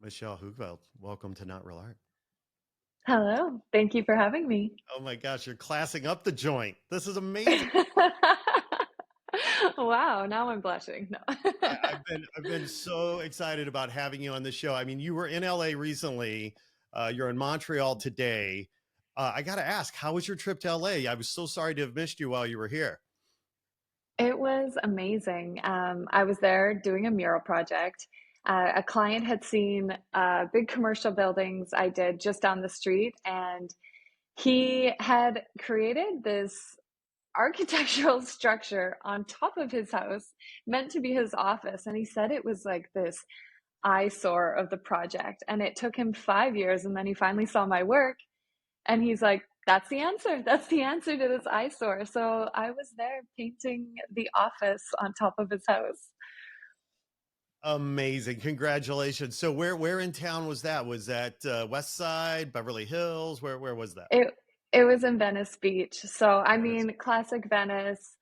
Michelle Hoogveld, welcome to Not Real Art. Hello. Thank you for having me. Oh my gosh, you're classing up the joint. This is amazing. Wow, now I'm blushing. No. I've been so excited about having you on the show. I mean, you were in LA recently. You're in Montreal today. I got to ask, how was your trip to LA? I was so sorry to have missed you while you were here. It was amazing. I was there doing a mural project. A client had seen big commercial buildings I did just down the street, and he had created this architectural structure on top of his house meant to be his office. And he said it was like this eyesore of the project. And it took him 5 years. And then he finally saw my work. And he's like, that's the answer. That's the answer to this eyesore. So I was there painting the office on top of his house. Amazing. Congratulations. So where in town was that? Was that West Side, Beverly Hills? Where was that? It it was in Venice Beach. So I Venice. mean, classic Venice.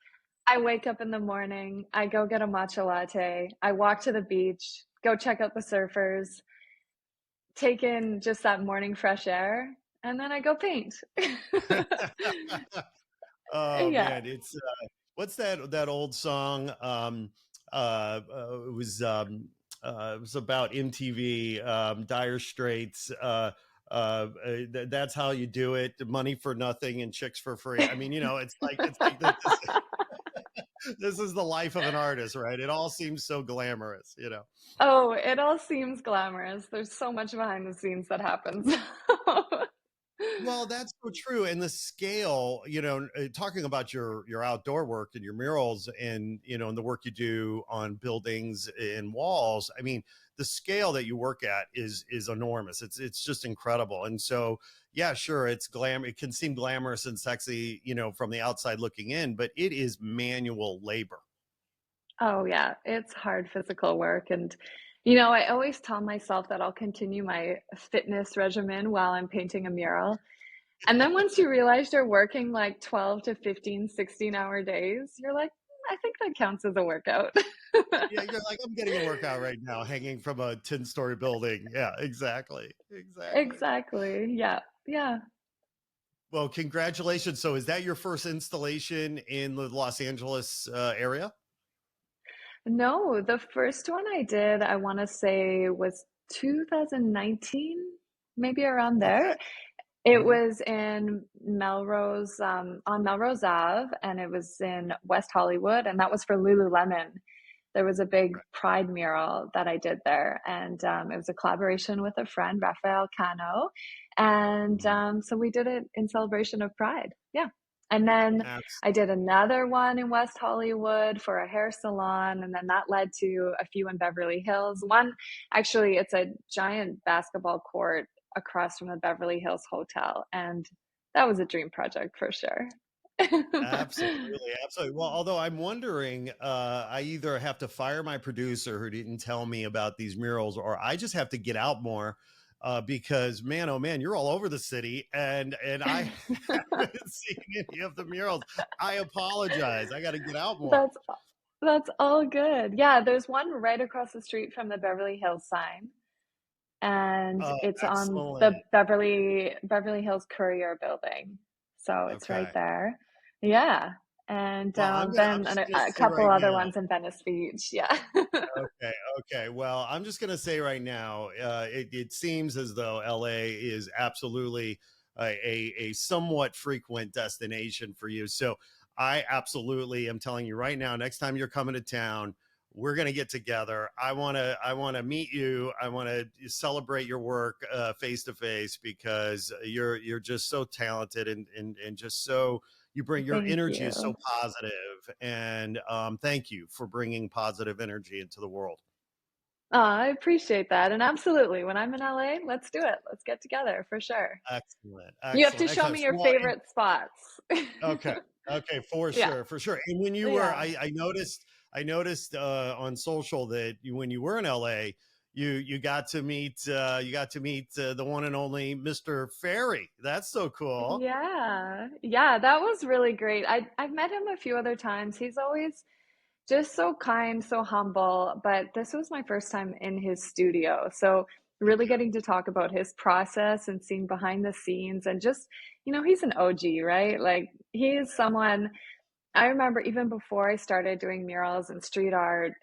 I wake up in the morning, I go get a matcha latte, I walk to the beach, go check out the surfers, take in just that morning fresh air, and then I go paint. Oh Yeah. man, it's what's that old song? It was about MTV, Dire Straits. That's how you do it. Money for nothing and chicks for free. I mean, it's like this is the life of an artist, right? It all seems so glamorous. Oh, it all seems glamorous. There's so much behind the scenes that happens. Well, that's so true. And the scale, talking about your outdoor work and your murals and the work you do on buildings and walls. I mean, the scale that you work at is enormous. It's just incredible. And so, yeah, sure, it can seem glamorous and sexy, from the outside looking in, but it is manual labor. Oh, yeah, it's hard physical work. And, I always tell myself that I'll continue my fitness regimen while I'm painting a mural. And then once you realize you're working like 12 to 15, 16-hour days, you're like, I think that counts as a workout." Yeah, you're like, I'm getting a workout right now, hanging from a 10-story building. Yeah, exactly. Exactly. Exactly. Yeah. Yeah. Well, congratulations. So, is that your first installation in the Los Angeles area? No, the first one I did, I want to say was 2019, maybe around Okay. there. It Hmm. was in Melrose, on Melrose Ave, and it was in West Hollywood, and that was for Lululemon. There was a big Pride mural that I did there, and it was a collaboration with a friend, Raphael Cano, and so we did it in celebration of Pride. Yeah, and then I did another one in West Hollywood for a hair salon, and then that led to a few in Beverly Hills. One, actually, it's a giant basketball court across from the Beverly Hills Hotel, and that was a dream project for sure. Absolutely, absolutely. Well, although I'm wondering, I either have to fire my producer who didn't tell me about these murals, or I just have to get out more, because man, oh man, you're all over the city, and I haven't seen any of the murals. I apologize. I got to get out more. That's that's all good. Yeah, there's one right across the street from the Beverly Hills sign, and Oh, it's on the excellent. Beverly Hills Courier building. So it's right Okay. there. Yeah. And Well, I'm then just gonna a say couple right other now. ones in Venice Beach. Yeah. Okay, okay. Well, I'm just going to say right now, it seems as though LA is absolutely a somewhat frequent destination for you. So I absolutely am telling you right now, next time you're coming to town, we're going to get together. I want to meet you. I want to celebrate your work face to face, because you're just so talented and just so you bring your Thank energy is so you. positive, and thank you for bringing positive energy into the world. I appreciate that. And absolutely, when I'm in LA, let's do it. Let's get together for sure. Excellent, You have to excellent, show excellent. me your Well, favorite spots. okay, okay, for Yeah. sure, for sure. And when you were, Yeah. I noticed on social that when you were in LA, you got to meet the one and only Mr. Ferry. That's so cool. Yeah. Yeah, that was really great. I've met him a few other times. He's always just so kind, so humble, but this was my first time in his studio. So really getting to talk about his process and seeing behind the scenes and just, he's an OG, right? Like he is someone I remember even before I started doing murals and street art,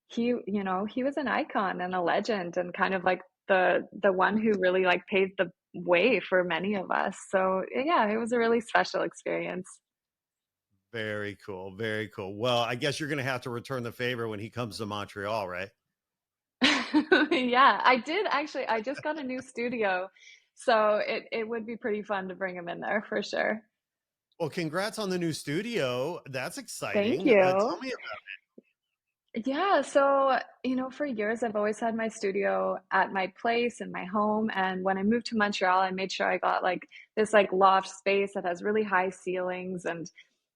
he was an icon and a legend and kind of like the one who really like paved the way for many of us. So yeah, it was a really special experience. Very cool. Very cool. Well, I guess you're going to have to return the favor when he comes to Montreal, right? Yeah, I did actually. I just got a new studio, so it would be pretty fun to bring him in there for sure. Well, congrats on the new studio. That's Thank exciting. Tell you. me. Yeah, so, for years I've always had my studio at my place in my home. And when I moved to Montreal, I made sure I got like this like loft space that has really high ceilings and,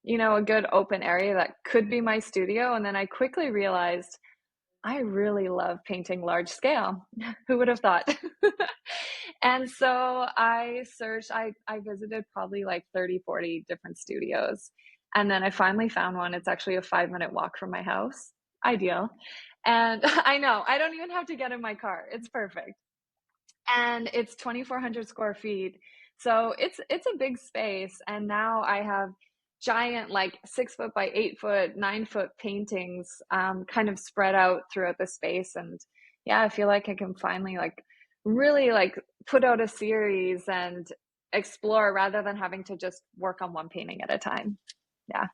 a good open area that could be my studio. And then I quickly realized I really love painting large scale. Who would have thought? And so I searched, I visited probably like 30, 40 different studios. And then I finally found one. It's actually a 5-minute walk from my house. Ideal. And I know, I don't even have to get in my car. It's perfect. And it's 2,400 square feet. So it's a big space. And now I have giant, like 6 foot by 8 foot, 9 foot paintings, kind of spread out throughout the space. And yeah, I feel like I can finally like really like put out a series and explore rather than having to just work on one painting at a time. Yeah.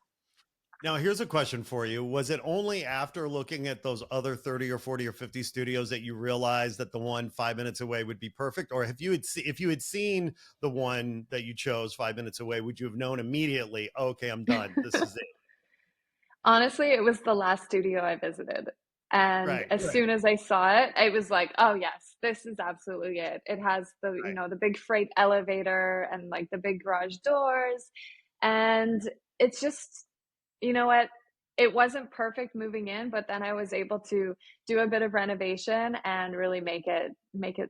Now, here's a question for you. Was it only after looking at those other 30 or 40 or 50 studios that you realized that the one 5 minutes away would be perfect? Or if you had seen the one that you chose 5 minutes away, would you have known immediately, okay, I'm done. This is it. Honestly, it was the last studio I visited. And Right, as soon as I saw it, I was like, oh yes, this is absolutely it. It has right. the big freight elevator and like the big garage doors. And it's just, you know what? It wasn't perfect moving in, but then I was able to do a bit of renovation and really make it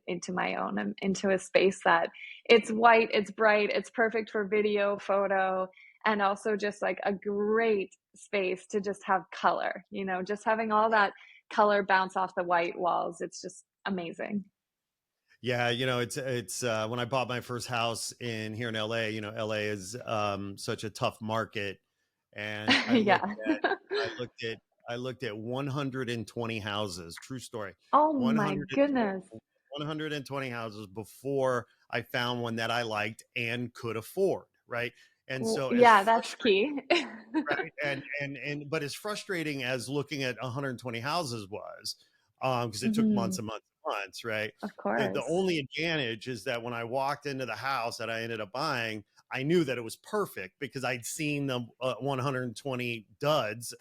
into my own and into a space that it's white, it's bright, it's perfect for video, photo, and also just like a great space to just have color, just having all that color bounce off the white walls. It's just amazing. Yeah, it's when I bought my first house in here in LA, LA is such a tough market. And Yeah. I looked at I looked at 120 houses, true story. Oh my 120, goodness. 120 houses before I found one that I liked and could afford, right? And Well, so as yeah, that's frustrating, key. right? And but as frustrating as looking at 120 houses was, because it took months Mhm. and months and months, right? Of The course. only advantage is that when I walked into the house that I ended up buying, I knew that it was perfect because I'd seen the 120 duds,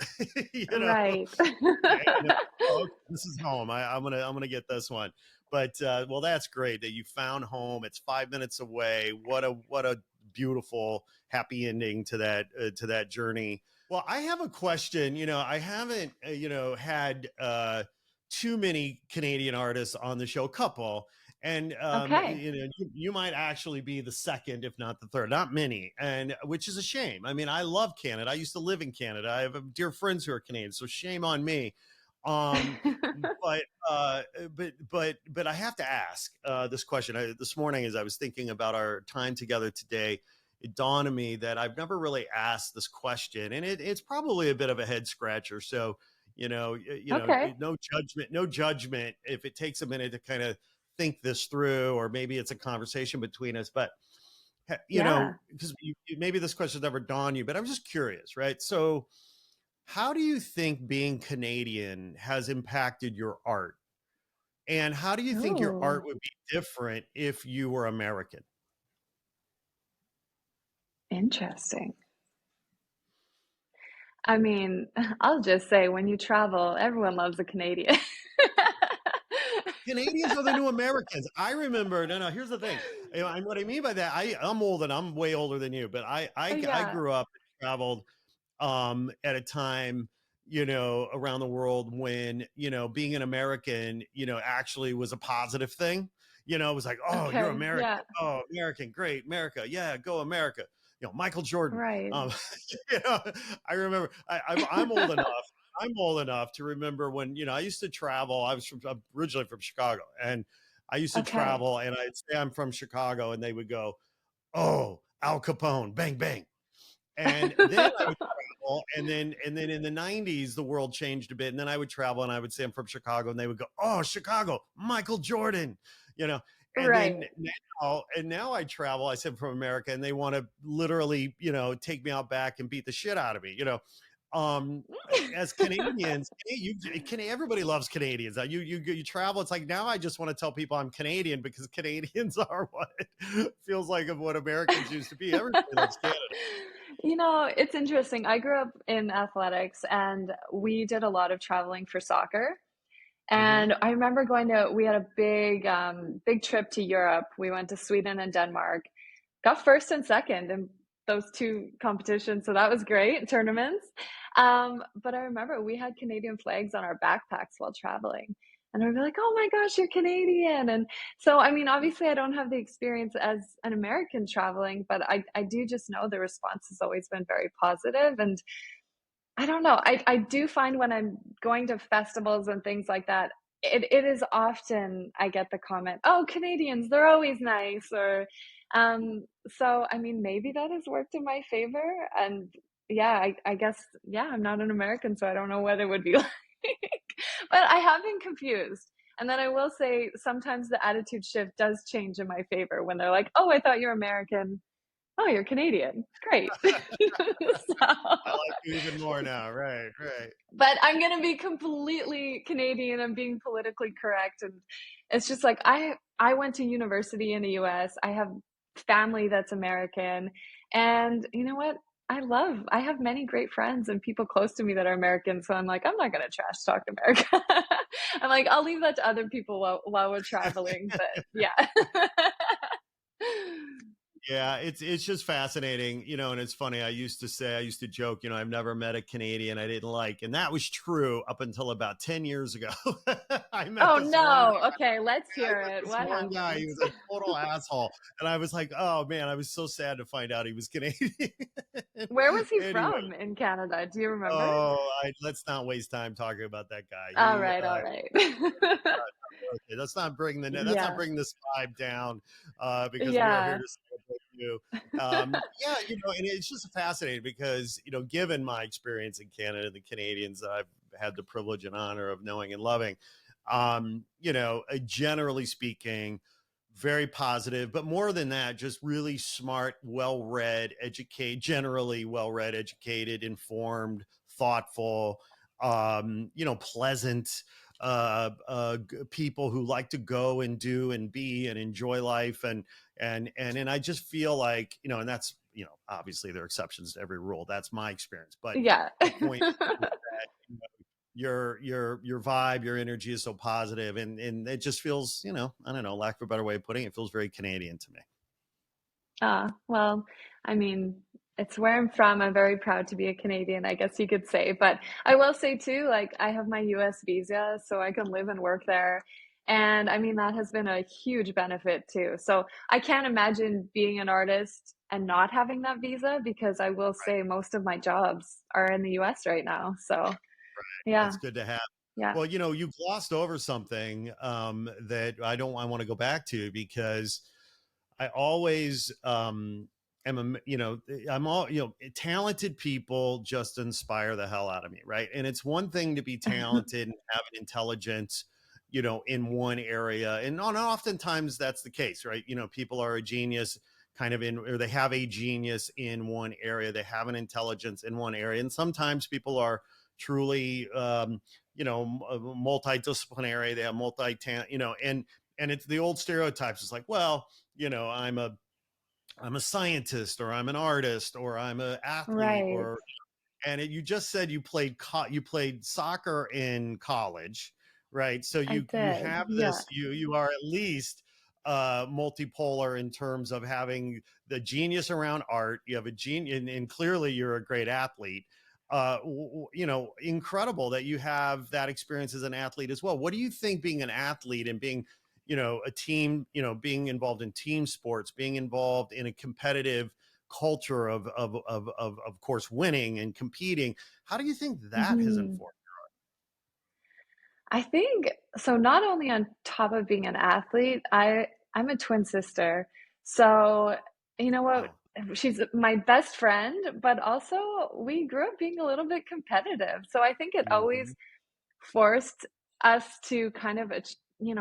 you know, Right. and oh, okay, this is home. I'm gonna get this one. But well, that's great that you found home. It's 5 minutes away. What a beautiful happy ending to that journey. Well, I have a question. I haven't had too many Canadian artists on the show. Couple. And Okay. you might actually be the second, if not the third. Not many, and which is a shame. I mean, I love Canada. I used to live in Canada. I have dear friends who are Canadian, so shame on me. Um, but but I have to ask this question. This morning, as I was thinking about our time together today, it dawned on me that I've never really asked this question, and it's probably a bit of a head scratcher. So Okay. no judgment, no judgment. If it takes a minute to kind of think this through, or maybe it's a conversation between us, but Yeah. because maybe this question never dawned on you, but I'm just curious, right? So how do you think being Canadian has impacted your art? And how do you think your art Ooh, would be different if you were American? interesting. I mean, I'll just say when you travel, everyone loves a Canadian. Canadians are the new Americans. I remember. No, no. Here's the thing. And what I mean by that, I'm old and I'm way older than you, but I Yeah. grew up and traveled at a time, around the world when, being an American, actually was a positive thing. It was like, oh, you're Okay. American. Yeah. Oh, American. Great. America. Yeah. Go America. Michael Jordan. Right. Um, you know, I remember I'm old enough. I'm old enough to remember when, I used to travel. I'm originally from Chicago, and I used to Okay. travel and I'd say I'm from Chicago and they would go, "Oh, Al Capone, bang bang." And then I would travel, and then in the 90s, the world changed a bit. And then I would travel and I would say I'm from Chicago, and they would go, "Oh, Chicago, Michael Jordan," you know. And then Right. now I travel, I said from America, and they want to literally, take me out back and beat the shit out of me. Um, as Canadians, everybody loves Canadians. You travel. It's like now I just want to tell people I'm Canadian because Canadians are what feels like of what Americans used to be. Everybody loves Canada. It's interesting. I grew up in athletics and we did a lot of traveling for soccer. Hmm. And I remember we had a big trip to Europe. We went to Sweden and Denmark, got first and second in those two competitions. So that was great, tournaments. But I remember we had Canadian flags on our backpacks while traveling. And I'd be like, oh my gosh, you're Canadian. And so, I mean, obviously, I don't have the experience as an American traveling, but I do just know the response has always been very positive. And I don't know. I do find when I'm going to festivals and things like that, it is often I get the comment, "Oh, Canadians, they're always nice," or, so, I mean, maybe that has worked in my favor, and yeah, I guess, yeah, I'm not an American, so I don't know what it would be like. But I have been confused, and then I will say sometimes the attitude shift does change in my favor when they're like, "Oh, I thought you're American. Oh, you're Canadian. Great." So I like you even more now. Right, right. but I'm gonna be completely Canadian and being politically correct, and it's just like I went to university in the US. I have family that's American, and you know what? I have many great friends and people close to me that are American, so I'm like, I'm not gonna trash talk America. I'm like, I'll leave that to other people while we're traveling, but yeah. Yeah, it's just fascinating, and it's funny. I used to joke, I've never met a Canadian I didn't like, and that was true up until about 10 years ago. I met Oh this one no. Okay, let's I hear met it. this What one guy. He happened? was a total asshole, and I was like, "Oh man," I was so sad to find out he was Canadian. Where was he Anyway, from in Canada? Do you remember? let's not waste time talking about that guy. All right, all right. Okay, let's not Yeah, bring this vibe down, because we are here yeah. to celebrate you. Yeah, and it's just fascinating because given my experience in Canada, the Canadians that I've had the privilege and honor of knowing and loving, generally speaking, very positive, but more than that, just really smart, well-read, generally well-read, educated, informed, thoughtful, pleasant, people who like to go and do and be and enjoy life. And I just feel like, and that's, obviously there are exceptions to every rule. That's my experience. But Yeah. the point is that, your vibe, your energy is so positive, and it just feels, I don't know, lack of a better way of putting it, feels very Canadian to me. Well, I mean, it's where I'm from. I'm very proud to be a Canadian, I guess you could say. But I will say too, like I have my US visa, so I can live and work there. And I mean, that has been a huge benefit too. So I can't imagine being an artist and not having that visa because I will say most of my jobs are in the US right now. So yeah, That's good to have. yeah. Well, you glossed over something, that I want to go back to, because I always, am, I'm all, talented people just inspire the hell out of me. Right. And it's one thing to be talented and have an intelligence, in one area. And oftentimes that's the case, right? People are a genius or they have a genius in one area. They have an intelligence in one area. And sometimes people are truly, multidisciplinary. They have multi talent, and it's the old stereotypes. It's like, well, I'm a scientist, or I'm an artist, or I'm an athlete, Right. or you just said you played soccer in college, right? So I you did. have Yeah. this, you are at least multipolar in terms of having the genius around art. You have a genius, and clearly you're a great athlete. Incredible that you have that experience as an athlete as well. What do you think, being an athlete and being, a team, being involved in team sports, being involved in a competitive culture of course winning and competing, how do you think that has Mhm. informed? I think so. Not only on top of being an athlete, I'm a twin sister. So, you know what? Oh. She's my best friend, but also we grew up being a little bit competitive. So I think it Mhm. always forced us to kind of,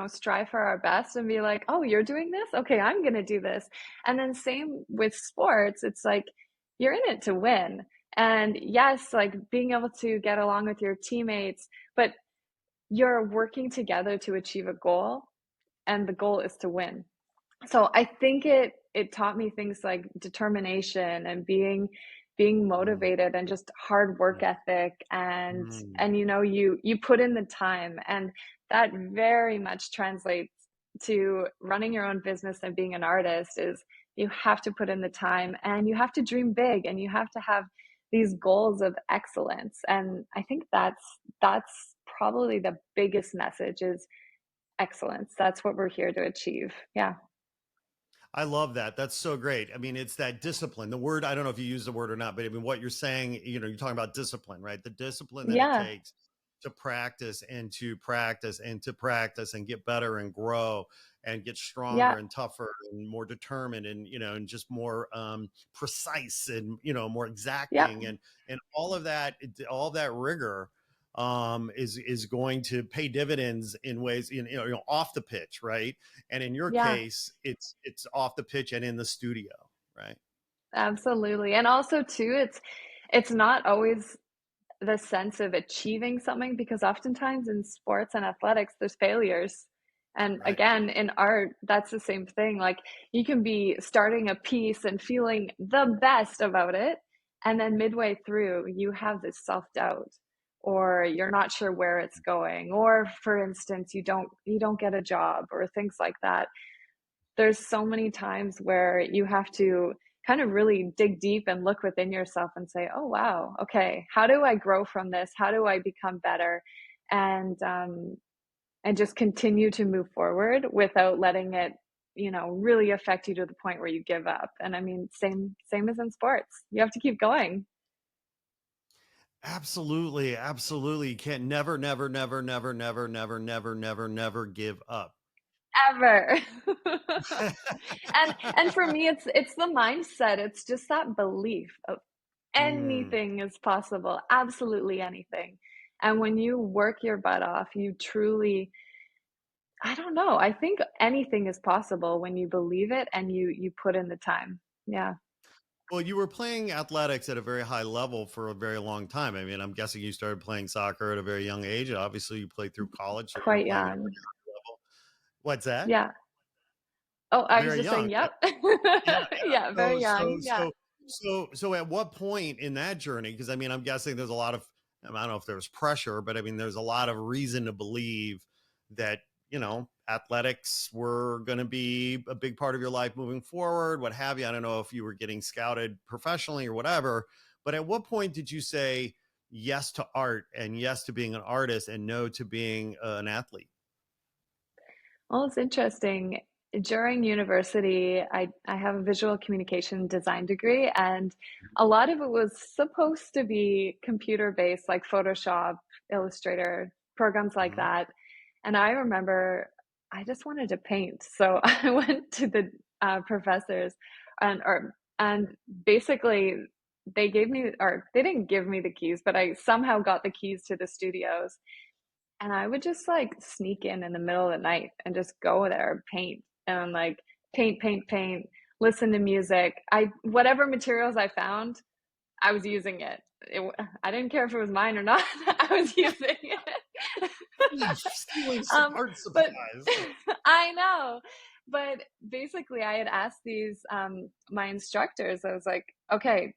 strive for our best and be like, oh, you're doing this? Okay, I'm going to do this. And then same with sports. It's like you're in it to win. And yes, like being able to get along with your teammates, but you're working together to achieve a goal, and the goal is to win. So I think it taught me things like determination and being Mm, motivated and just hard work yeah. ethic, and Mm. and you put in the time, and that very much translates to running your own business and being an artist. Is you have to put in the time, and you have to dream big, and you have to have these goals of excellence. And I think that's probably the biggest message is excellence. That's what we're here to achieve. Yeah. I love that. That's so great. I mean, it's that discipline. The word, I don't know if you use the word or not, but I mean, what you're saying, you're talking about discipline, right? The discipline that it Yeah. takes to practice and to practice and to practice and get better and grow and get stronger Yeah. and tougher and more determined and, and just more precise and, more Yeah. exacting and all of that, all of that rigor is going to pay dividends in ways, off the pitch, right? And in your Yeah. case, it's off the pitch and in the studio, right? Absolutely. And also too, it's not always the sense of achieving something, because oftentimes in sports and athletics there's failures. And Right. again, in art, that's the same thing. Like you can be starting a piece and feeling the best about it, and then midway through you have this self-doubt, or you're not sure where it's going, or for instance you don't get a job or things like that. There's so many times where you have to kind of really dig deep and look within yourself and say, oh wow, okay, how do I grow from this, how do I become better, and just continue to move forward without letting it really affect you to the point where you give up. And I mean, same as in sports, you have to keep going. Absolutely, absolutely. You can't never, never, never, never, never, never, never, never, never give up. Ever. And for me it's the mindset, it's just that belief of Mm. anything is possible, absolutely anything. And when you work your butt off, you truly, I don't know, I think anything is possible when you believe it and you put in the time. Yeah. Well, you were playing athletics at a very high level for a very long time. I mean, I'm guessing you started playing soccer at a very young age. Obviously, you played through college, so you were Quite playing at a young. very high level. What's that? Yeah. Oh, I was Very just young. saying, yep. Yeah, yeah. Yeah, very young. Yeah. So at what point in that journey, because I mean, I'm guessing there's a lot of, I don't know if there's pressure, but I mean, there's a lot of reason to believe that, athletics were going to be a big part of your life moving forward, what have you. I don't know if you were getting scouted professionally or whatever, but at what point did you say yes to art and yes to being an artist and no to being an athlete? Well, it's interesting. During university, I have a visual communication design degree, and a lot of it was supposed to be computer based, like Photoshop, Illustrator, programs like Mhm. that. And I remember I just wanted to paint, so I went to the professors, and basically they gave me, or they didn't give me the keys, but I somehow got the keys to the studios, and I would just like sneak in the middle of the night and just go there, paint, and like paint, paint, paint, listen to music. Whatever materials I found, I was using it. I didn't care if it was mine or not. I was using it. Stealing um, art but supplies. I know. But basically, I had asked these my instructors. I was like, okay,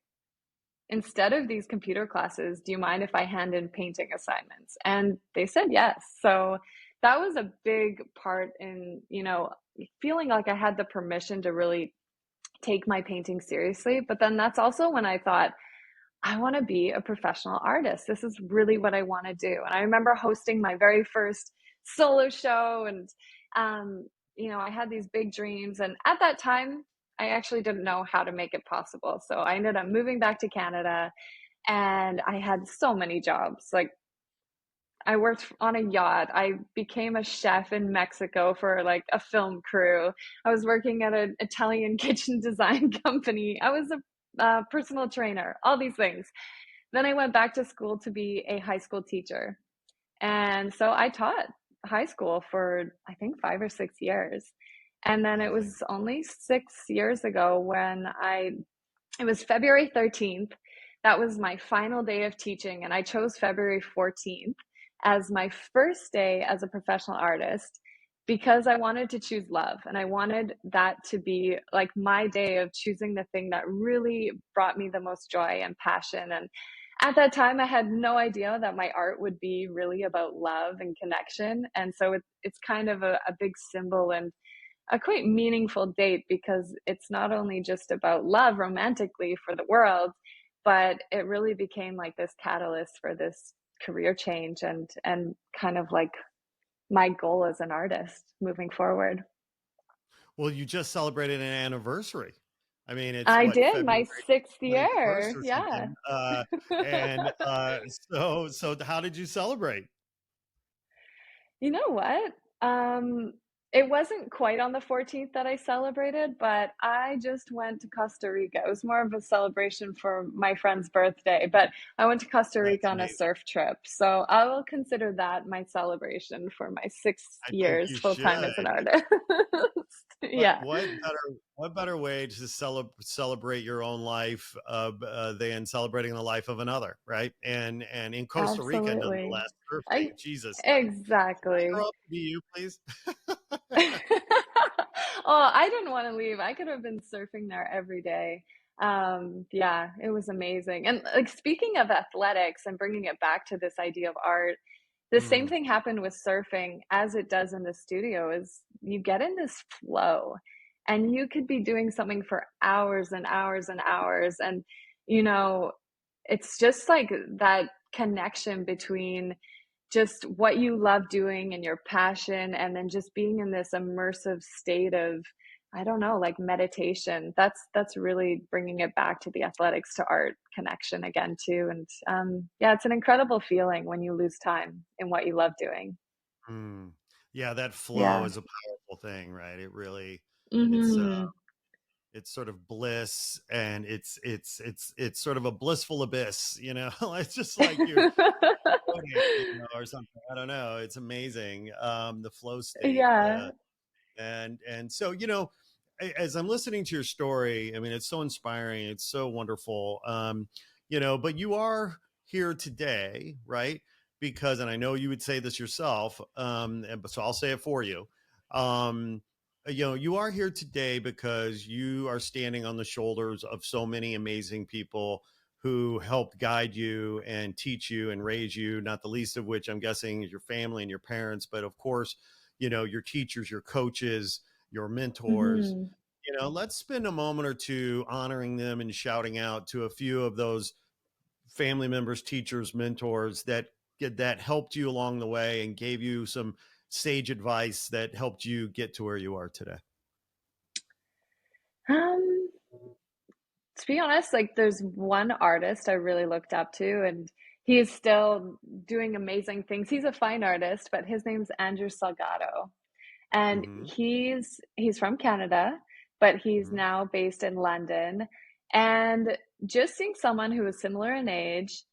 instead of these computer classes, do you mind if I hand in painting assignments? And they said yes. So that was a big part in, feeling like I had the permission to really take my painting seriously. But then that's also when I thought, I want to be a professional artist. This is really what I want to do. And I remember hosting my very first solo show, and I had these big dreams. And at that time, I actually didn't know how to make it possible. So I ended up moving back to Canada, and I had so many jobs. Like I worked on a yacht. I became a chef in Mexico for like a film crew. I was working at an Italian kitchen design company. I was a personal trainer, all these things. Then I went back to school to be a high school teacher. And so I taught high school for, I think, 5 or 6 years. And then it Amazing. was only 6 years ago it was February 13th. That was my final day of teaching. And I chose February 14th as my first day as a professional artist because I wanted to choose love. And I wanted that to be like my day of choosing the thing that really brought me the most joy and passion. And at that time, I had no idea that my art would be really about love and connection. And so it's kind of a big symbol and a quite meaningful date because it's not only just about love romantically for the world, but it really became like this catalyst for this career change and kind of like my goal as an artist moving forward. Well, you just celebrated an anniversary. I mean, it's I what, did February my sixth 21st year. or Yeah. something. And so how did you celebrate? You know what? Um, it wasn't quite on the 14th that I celebrated, but I just went to Costa Rica. It was more of a celebration for my friend's birthday, but I went to Costa Rica That's on a amazing. surf trip. So I will consider that my celebration for my six I think years you full time as should. an artist. What Yeah, better way to celebrate your own life than celebrating the life of another, right? And in Costa Rica, absolutely. nonetheless, I surfing. Jesus, can I exactly. grow up to be you, please? Oh, I didn't want to leave. I could have been surfing there every day. Yeah, it was amazing. And like speaking of athletics and bringing it back to this idea of art, the same Mm, thing happened with surfing as it does in the studio is you get in this flow and you could be doing something for hours and hours and hours and you know, it's just like that connection between just what you love doing and your passion and then just being in this immersive state of I don't know, like meditation. That's really bringing it back to the athletics to art connection again too. And yeah, it's an incredible feeling when you lose time in what you love doing. mm. Yeah, that flow Yeah. is a powerful thing, right? It really, it's Hmm. it's sort of bliss, and it's sort of a blissful abyss, you know. It's just like you're floating, you know, or something. I don't know. It's amazing, the flow state. Yeah. And so, you know, as I'm listening to your story, I mean, it's so inspiring. It's so wonderful. You know, but you are here today, right? Because, and I know you would say this yourself, so I'll say it for you. Um, you know, you are here today because you are standing on the shoulders of so many amazing people who helped guide you and teach you and raise you, not the least of which I'm guessing is your family and your parents, but of course, you know, your teachers, your coaches, your mentors. Hmm. You know, let's spend a moment or two honoring them and shouting out to a few of those family members, teachers, mentors that helped you along the way and gave you some sage advice that helped you get to where you are today. Um, to be honest, like there's one artist I really looked up to, and he is still doing amazing things. He's a fine artist, but his name's Andrew Salgado. And Hmm. he's from Canada, but he's Hmm. now based in London. And just seeing someone who is similar in age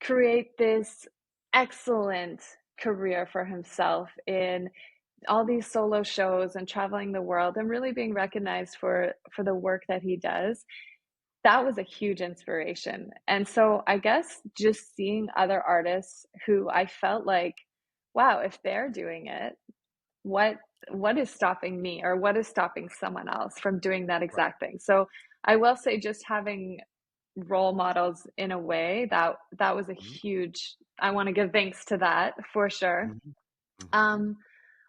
create this excellent career for himself in all these solo shows and traveling the world and really being recognized for the work that he does, that was a huge inspiration. And so I guess just seeing other artists who I felt like, wow, if they're doing it, what what is stopping me or what is stopping someone else from doing that Right. exact thing? So I will say just having role models in a way that was a Hmm. huge I want to give thanks to that for sure. Hmm. Hmm. Um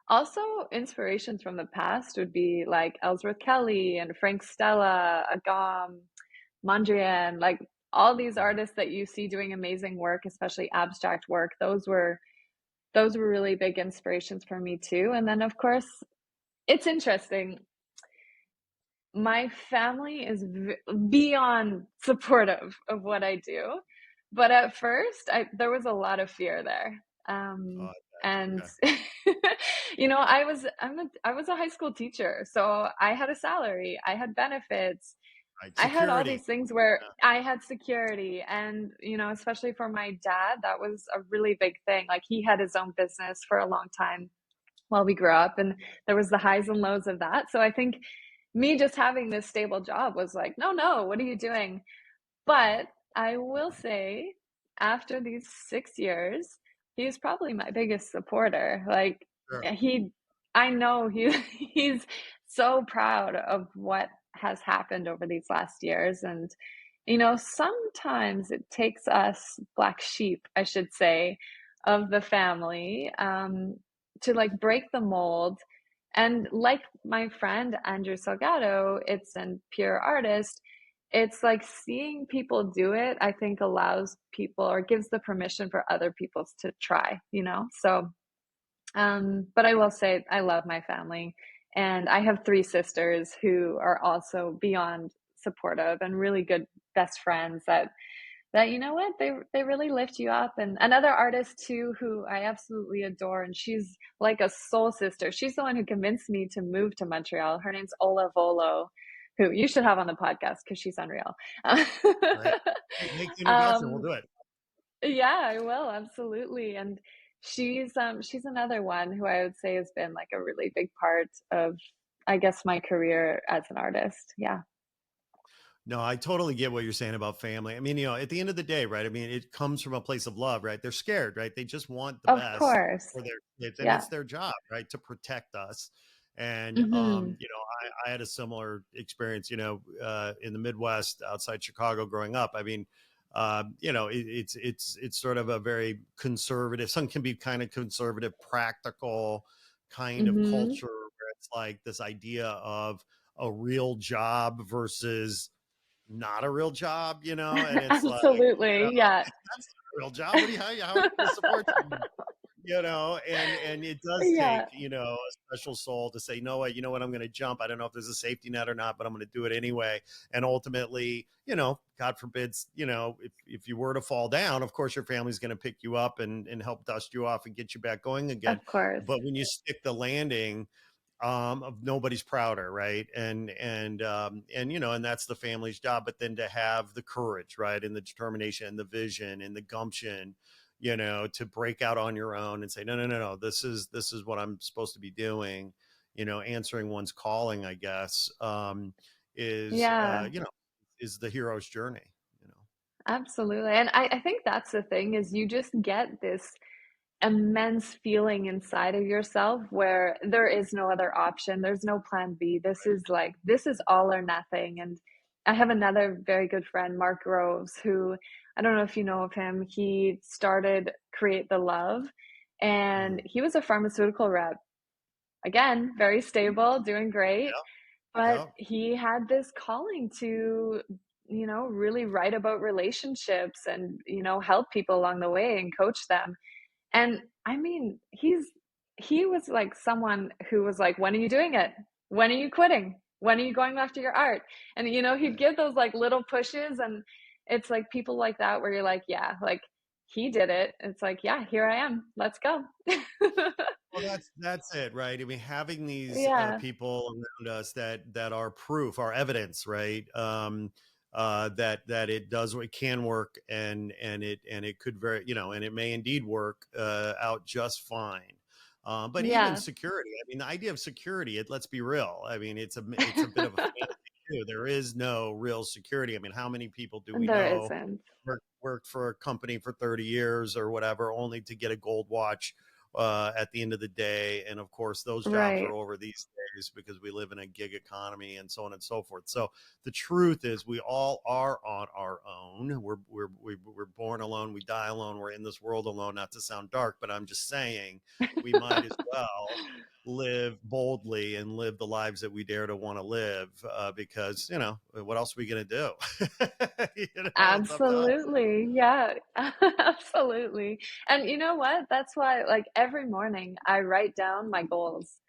also inspirations from the past would be like Ellsworth Kelly and Frank Stella, Agam, Mondrian, like all these artists that you see doing amazing work, especially abstract work. Those were really big inspirations for me too. And then of course, it's interesting. My family is beyond supportive of what I do, but at first, there was a lot of fear there. Oh, Um, I and gotcha. I was a high school teacher, so I had a salary, I had benefits, Right, I had all security. these things where Yeah, I had security. And, especially for my dad, that was a really big thing. Like, he had his own business for a long time while we grew up, and there was the highs and lows of that. So I think me just having this stable job was like, no, no, what are you doing? right. But I will say, after these 6 years, he's probably my biggest supporter. Like, Sure. he, I know he's so proud of what has happened over these last years. And, sometimes it takes us black sheep, I should say, of the family, to like break the mold. And like my friend Andrew Salgado, it's an pure artist. It's like seeing people do it, I think allows people or gives the permission for other people to try. So, but I will say I love my family, and I have three sisters who are also beyond supportive and really good best friends that what they really lift you up. And another artist too who I absolutely adore, and she's like a soul sister. She's the one who convinced me to move to Montreal. Her name's Ola Volo, who you should have on the podcast because she's unreal. Right. Hey, make the introduction. We'll um do it. yeah, I will, absolutely. And she's another one who I would say has been like a really big part of, I guess, my career as an artist. Yeah. No, I totally get what you're saying about family. I mean, at the end of the day, right? I mean, it comes from a place of love, right? They're scared, right? They just want the Of best course. for their kids, and Yeah. it's their job, right, to protect us. And Hmm. I had a similar experience, in the Midwest outside Chicago growing up. I mean, it's sort of a very conservative. Some can be kind of conservative, practical kind of Hmm. culture where it's like this idea of a real job versus not a real job, and it's like, Absolutely. Yeah. that's not a real job. What do you how are we going to support you? And it does take, Yeah. a special soul to say, no, what, I'm going to jump. I don't know if there's a safety net or not, but I'm going to do it anyway. And ultimately, God forbids, if you were to fall down, of course your family's going to pick you up and help dust you off and get you back going again. Of course. But when you stick the landing, of nobody's prouder, right? And that's the family's job. But then to have the courage, right, and the determination and the vision and the gumption, to break out on your own and say, no, no, no, no, this is what I'm supposed to be doing, answering one's calling, I guess, is Yeah, is the hero's journey, you know. absolutely. And I think that's the thing is you just get this immense feeling inside of yourself where there is no other option. There's no plan B. This is all or nothing. And I have another very good friend, Mark Groves, who I don't know if you know of him. He started Create the Love, and Mhm. he was a pharmaceutical rep. Again, very stable, doing great. But Yeah. he had this calling to, really write about relationships and, help people along the way and coach them. And I mean, he was like someone who was like, "When are you doing it? When are you quitting? When are you going after your art?" And he'd give those like little pushes, and it's like people like that where you're like, "Yeah, like he did it." It's like, "Yeah, here I am. Let's go." Well, that's it, right? I mean, having these Yeah. people around us that are proof, are evidence, right? That it can work, and it could and it may indeed work out just fine. But even Yeah, security, I mean, the idea of security, let's be real. I mean, it's a bit of a fantasy too. There is no real security. I mean, how many people do we there know isn't. worked for a company for 30 years or whatever, only to get a gold watch at the end of the day? And of course, those jobs are Right. over these days because we live in a gig economy and so on and so forth. So the truth is, we all are on our own. We're born alone. We die alone. We're in this world alone. Not to sound dark, but I'm just saying we might as well live boldly and live the lives that we dare to want to live, because what else are we going to do? It's up to us. Absolutely. Yeah, absolutely. And you know what? That's why, like, every morning I write down my goals,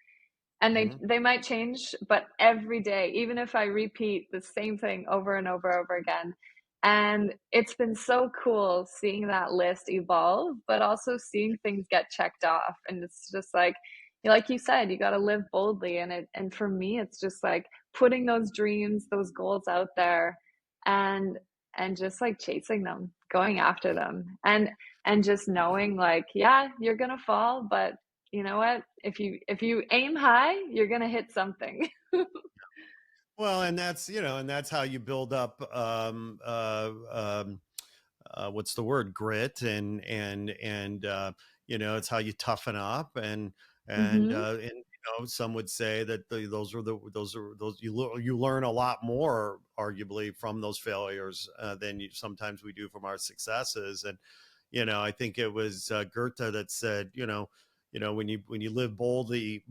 and they Mhm. they might change, but every day, even if I repeat the same thing over and over again, And it's been so cool seeing that list evolve, but also seeing things get checked off. And it's just like you said, you got to live boldly. And for me, it's just like putting those dreams, those goals out there, and just like chasing them, going after them, and just knowing like, yeah, you're gonna fall, but you know what? If you aim high, you're gonna hit something. Well, and that's, and that's how you build up, what's the word, grit, and it's how you toughen up, and some would say that those you learn a lot more arguably from those failures than sometimes we do from our successes. And I think it was Goethe that said, when you live boldly,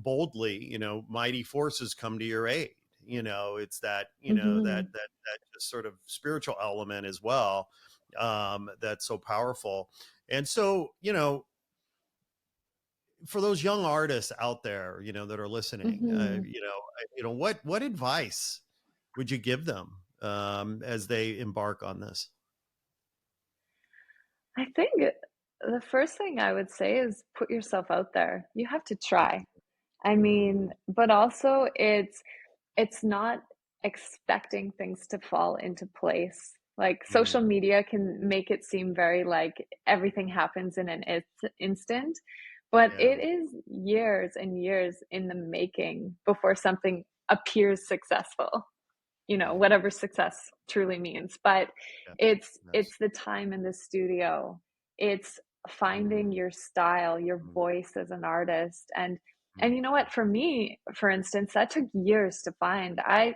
mighty forces come to your aid. It's that, Hmm. that just sort of spiritual element as well, that's so powerful. And so, for those young artists out there, that are listening, Hmm. what advice would you give them as they embark on this? I think the first thing I would say is put yourself out there. You have to try. I mean, Mm, but also it's not expecting things to fall into place. Like social mm, media can make it seem very like everything happens in an instant, but yeah, it is years and years in the making before something appears successful, yeah, whatever success truly means. But yeah, it's yes. the time in the studio. It's finding Mm, your style, your mm, voice as an artist. And mm, you know what, for me, for instance, that took years to find. I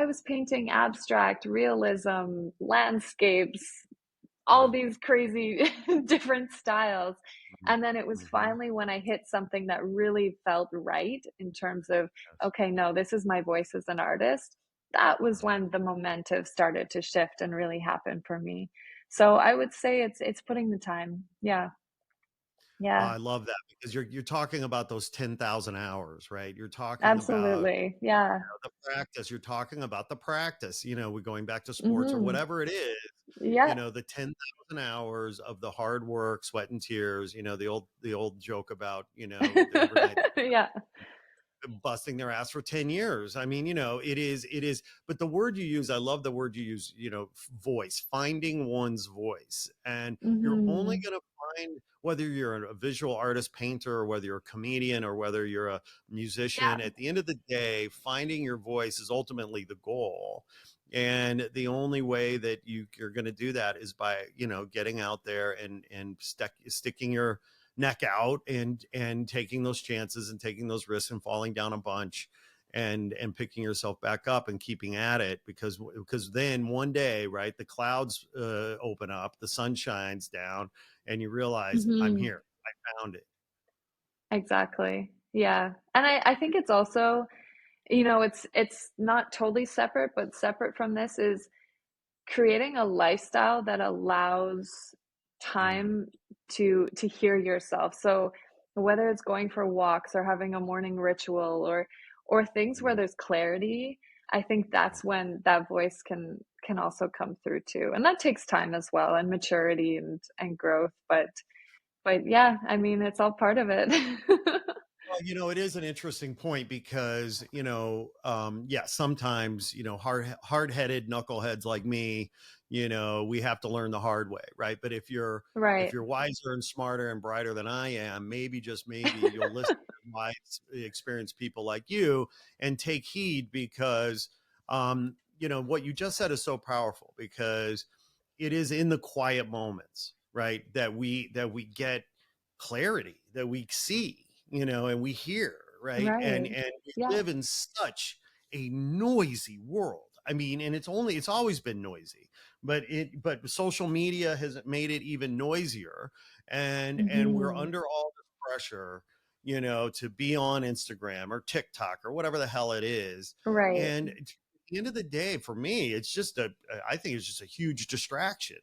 was painting abstract realism, landscapes, all yeah, these crazy different styles. mm, And then it was mhm, finally when I hit something that really felt right in terms of, yes, okay, no, this is my voice as an artist. That was yeah. when the momentum started to shift and really happen for me. So I would say it's putting the time. Yeah. Yeah. I love that because you're talking about those 10,000 hours, right? You're talking about Absolutely. Yeah. the practice. You're talking about the practice, we're going back to sports or Mhm. whatever it is, Yeah. the 10,000 hours of the hard work, sweat and tears, the old joke about, the overnight Yeah. busting their ass for 10 years. I mean, it is, but the word you use, I love the word you use, voice, finding one's voice. And you're only Mhm. going to find, whether you're a visual artist, painter, or whether you're a comedian, or whether you're a musician, Yeah. at the end of the day, finding your voice is ultimately the goal. And the only way that you're going to do that is by, getting out there and sticking your neck out and taking those chances and taking those risks and falling down a bunch and picking yourself back up and keeping at it, because then one day, right, the clouds open up, the sun shines down, and you realize, I'm Mhm. here, I found it. Exactly. Yeah. And I think it's also, it's not totally separate, but separate from this is creating a lifestyle that allows Mm, time to hear yourself. So whether it's going for walks or having a morning ritual or things where mm, there's clarity, I think that's when that voice can also come through too. And that takes time as well, and maturity and growth. But yeah, I mean, it's all part of it. Well, it is an interesting point because, yeah, sometimes, hard-headed knuckleheads like me, we have to learn the hard way, right? But if Right. you're wiser and smarter and brighter than I am, maybe, just maybe, you'll listen to wise, experienced people like you and take heed, because, what you just said is so powerful, because it is in the quiet moments, right, that we get clarity, that we see, and we hear, right, and Right. and we Yeah. live in such a noisy world. I mean, and it's always been noisy, but social media has made it even noisier, and we're Hmm. under all this pressure, to be on Instagram or TikTok or whatever the hell it is. Right. And at the end of the day, for me, I think it's just a huge distraction.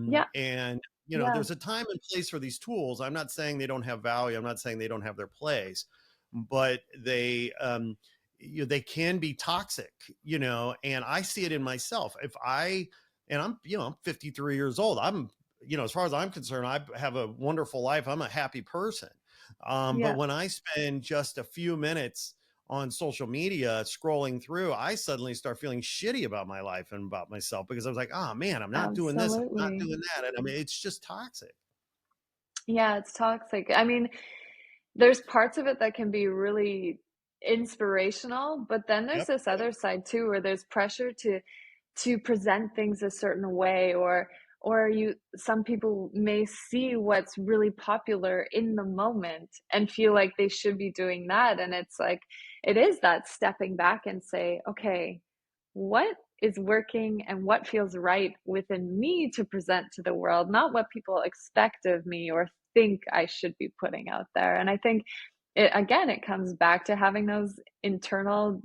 Yeah. And Yeah. there's a time and place for these tools. I'm not saying they don't have value. I'm not saying they don't have their place, but they can be toxic, and I see it in myself. If I and I'm 53 years old. As far as I'm concerned, I have a wonderful life. I'm a happy person. But Yeah, when I spend just a few minutes on social media scrolling through, I suddenly start feeling shitty about my life and about myself because I was like, oh man, I'm not doing this, I'm not absolutely. doing that. And I mean, it's just toxic. Yeah, it's toxic. I mean, there's parts of it that can be really inspirational, but then there's Yep. this Yep. other side too, where there's pressure to present things a certain way, or you some people may see what's really popular in the moment and feel like they should be doing that, and it's like it is that stepping back and say, okay, what is working and what feels right within me to present to the world, not what people expect of me or think I should be putting out there. And I think it comes back to having those internal,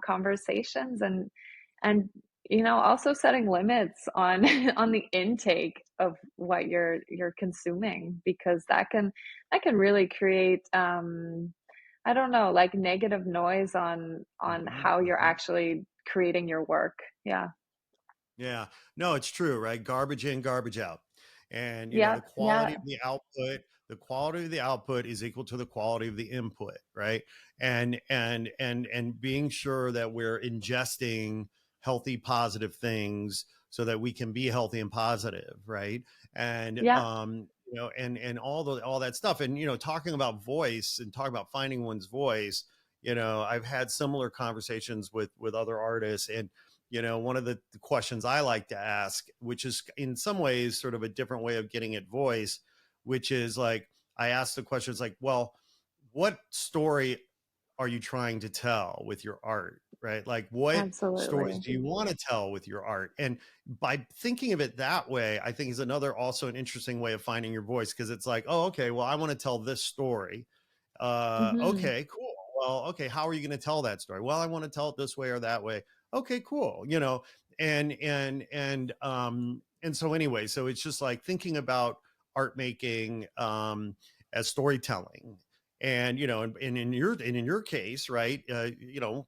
conversations, and also setting limits on on the intake of what you're consuming, because that can really create I don't know, like negative noise on Mhm, how you're mhm. actually creating your work. Yeah. Yeah. No, it's true, right? Garbage in, garbage out. And Yeah. the quality Yeah. of the output is equal to the quality of the input, right? And being sure that we're ingesting healthy, positive things so that we can be healthy and positive, right? And Yeah. and all that stuff. And talking about voice and talking about finding one's voice, I've had similar conversations with other artists, and one of the questions I like to ask, which is in some ways sort of a different way of getting at voice, which is like, I ask the questions like, well, what story are you trying to tell with your art? Right? Like, what stories Absolutely. do you want to tell with your art? And by thinking of it that way, I think is another also an interesting way of finding your voice, because it's like, oh, okay, well, I want to tell this story. Hmm. Okay, cool. Well, okay, how are you going to tell that story? Well, I want to tell it this way or that way. Okay, cool. And so anyway, so it's just like thinking about art making as storytelling. And and in your case, right? I'm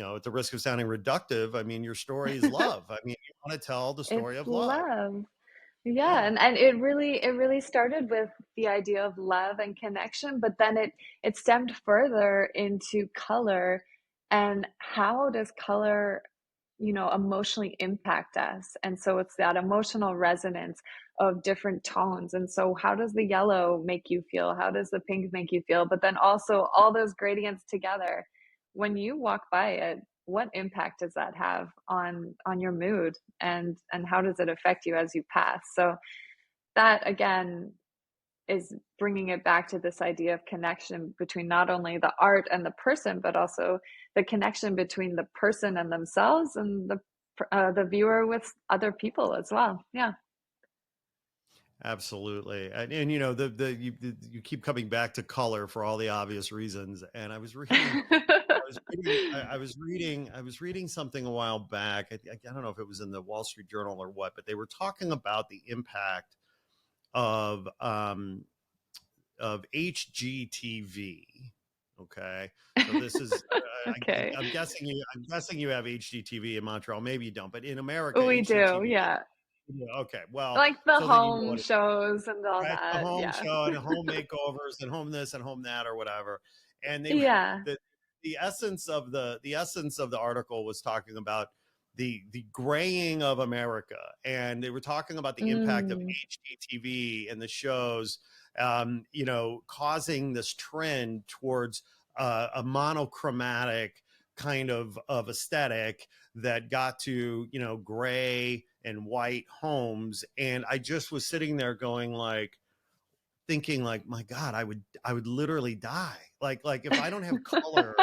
at the risk of sounding reductive, I mean, your story is love. I mean, you want to tell the It's story of love. love. Yeah, Yeah. and it really started with the idea of love and connection, but then it stemmed further into color, and how does color, emotionally impact us? And so it's that emotional resonance of different tones. And so how does the yellow make you feel? How does the pink make you feel? But then also all those gradients together. When you walk by it, what impact does that have on your mood, and how does it affect you as you pass? So that again is bringing it back to this idea of connection between not only the art and the person, but also the connection between the person and themselves, and the viewer with other people as well. Yeah. Absolutely. And you keep coming back to color for all the obvious reasons. And I was reading something a while back. I don't know if it was in the Wall Street Journal or what, but they were talking about the impact of HGTV. Okay, so this is Okay. I'm guessing you have HGTV in Montreal. Maybe you don't, but in America, We do. HGTV. Yeah. Yeah, okay, well, Like the so then you know home what it shows and all right? The that. home Yeah. show and home makeovers and home this and home that or whatever. And they Yeah. the the essence of the article was talking about the graying of America, and they were talking about the impact of Mm. HGTV and the shows, causing this trend towards a monochromatic kind of aesthetic that got to gray and white homes. And I just was sitting there going like, thinking like, my god, I would literally die, like if I don't have color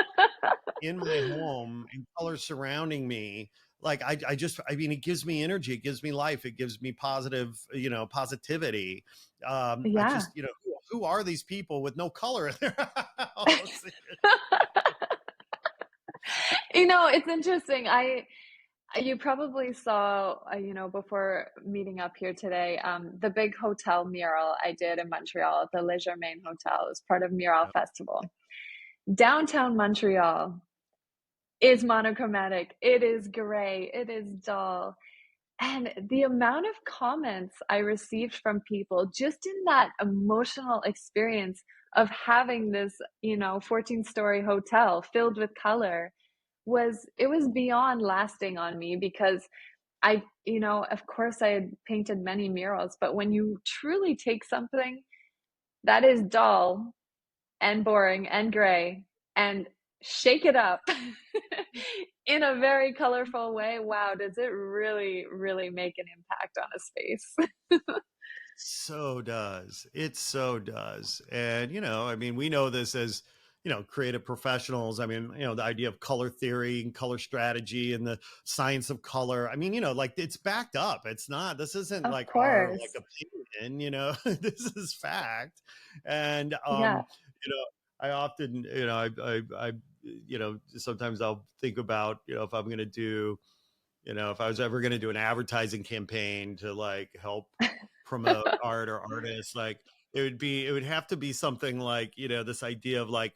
in my home and color surrounding me. Like I mean, it gives me energy, it gives me life, it gives me positivity. I Yeah. just who are these people with no color in their house? It's interesting. You probably saw, before meeting up here today, the big hotel mural I did in Montreal at the Le Germain Hotel as part of Mural Festival. Downtown Montreal, is monochromatic, it is gray, it is dull. And the amount of comments I received from people just in that emotional experience of having this, 14-story hotel filled with color was beyond lasting on me because of course I had painted many murals, but when you truly take something that is dull and boring and gray and shake it up in a very colorful way, wow, does it really, really make an impact on a space? So does. It so does. And, I mean, we know this as, creative professionals. I mean, the idea of color theory and color strategy and the science of color. I mean, like it's backed up. It's not, this isn't Of like our like course. opinion, this is fact. And, Yeah. I often, sometimes I'll think about, if I'm going to do, if I was ever going to do an advertising campaign to like help promote art or artists, like it would have to be something like, this idea of like,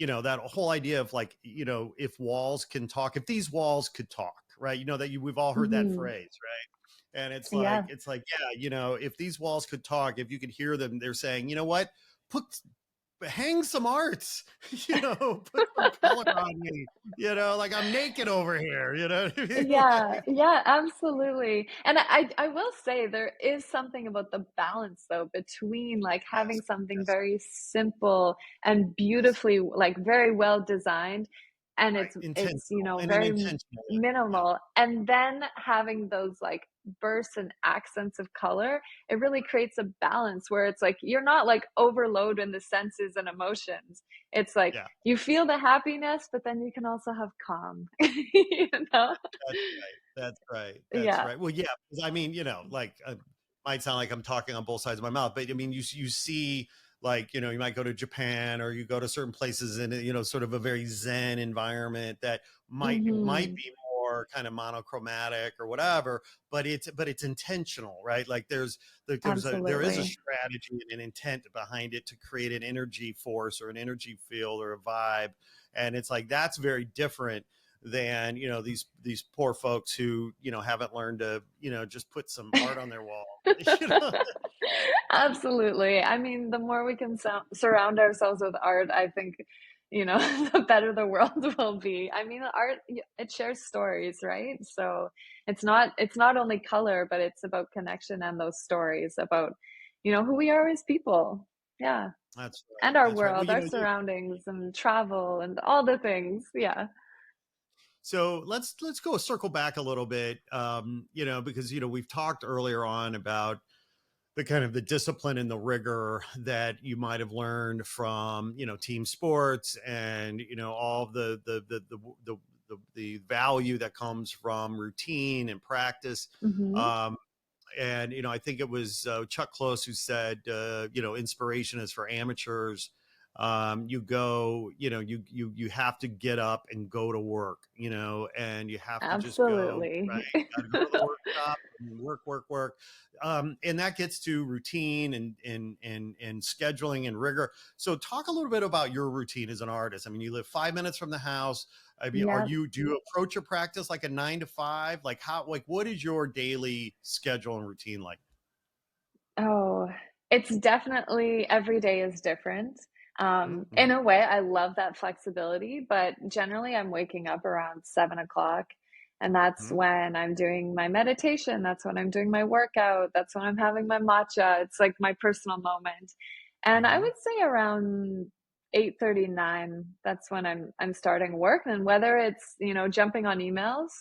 that whole idea of like, if walls can talk, if these walls could talk, right? We've all heard that Mhm. phrase, right? And Yeah. it's like, yeah, if these walls could talk, if you could hear them, they're saying, you know what? Put hang some arts, put some color on me, like I'm naked over here, you know what I mean? Yeah, Like, yeah, absolutely. And I will say there is something about the balance though between like having yes, something yes, very simple and yes, beautifully like very well designed and right. it's Intentional in an very intentional way. Yeah, minimal and then having those like bursts and accents of color, it really creates a balance where it's like you're not like overload in the senses and emotions. It's like yeah. you feel the happiness, but then you can also have calm, you know? That's right. That's right. That's Yeah. right. Well, yeah, because I mean, like, might sound like I'm talking on both sides of my mouth, but I mean, you see, like, you might go to Japan or you go to certain places in, sort of a very Zen environment that might Mhm. be more kind of monochromatic or whatever, but it's intentional, right? Like there is a Absolutely. strategy and an intent behind it to create an energy force or an energy field or a vibe, and it's like that's very different than these poor folks who haven't learned to just put some art on their wall. you know Absolutely. I mean, the more we can surround ourselves with art, I think, the better the world will be. I mean, art, it shares stories, right? So it's not only color, but it's about connection and those stories about, who we are as people. Yeah. that's right, And our that's right. Well, world, our surroundings and travel and all the things. Yeah. so let's go circle back a little bit, because we've talked earlier on about the kind of the discipline and the rigor that you might have learned from team sports, and all of the value that comes from routine and practice. Hmm. um, and I think it was Chuck Close who said, inspiration is for amateurs. You go, you have to get up and go to work, and you have to just go, right? Absolutely. Got to go to the workshop and work, work, work. And that gets to routine and scheduling and rigor. So talk a little bit about your routine as an artist. I mean, you live 5 minutes from the house. I mean, Yeah. do you approach your practice like a 9 to 5? Like what is your daily schedule and routine like? Oh, it's definitely every day is different. In Mm-hmm. a way, I love that flexibility, but generally I'm waking up around 7 o'clock, and that's Mm-hmm. when I'm doing my meditation. That's when I'm doing my workout. That's when I'm having my matcha. It's like my personal moment. And I Mm-hmm. would say around 8:39, that's when I'm starting work. And whether it's, jumping on emails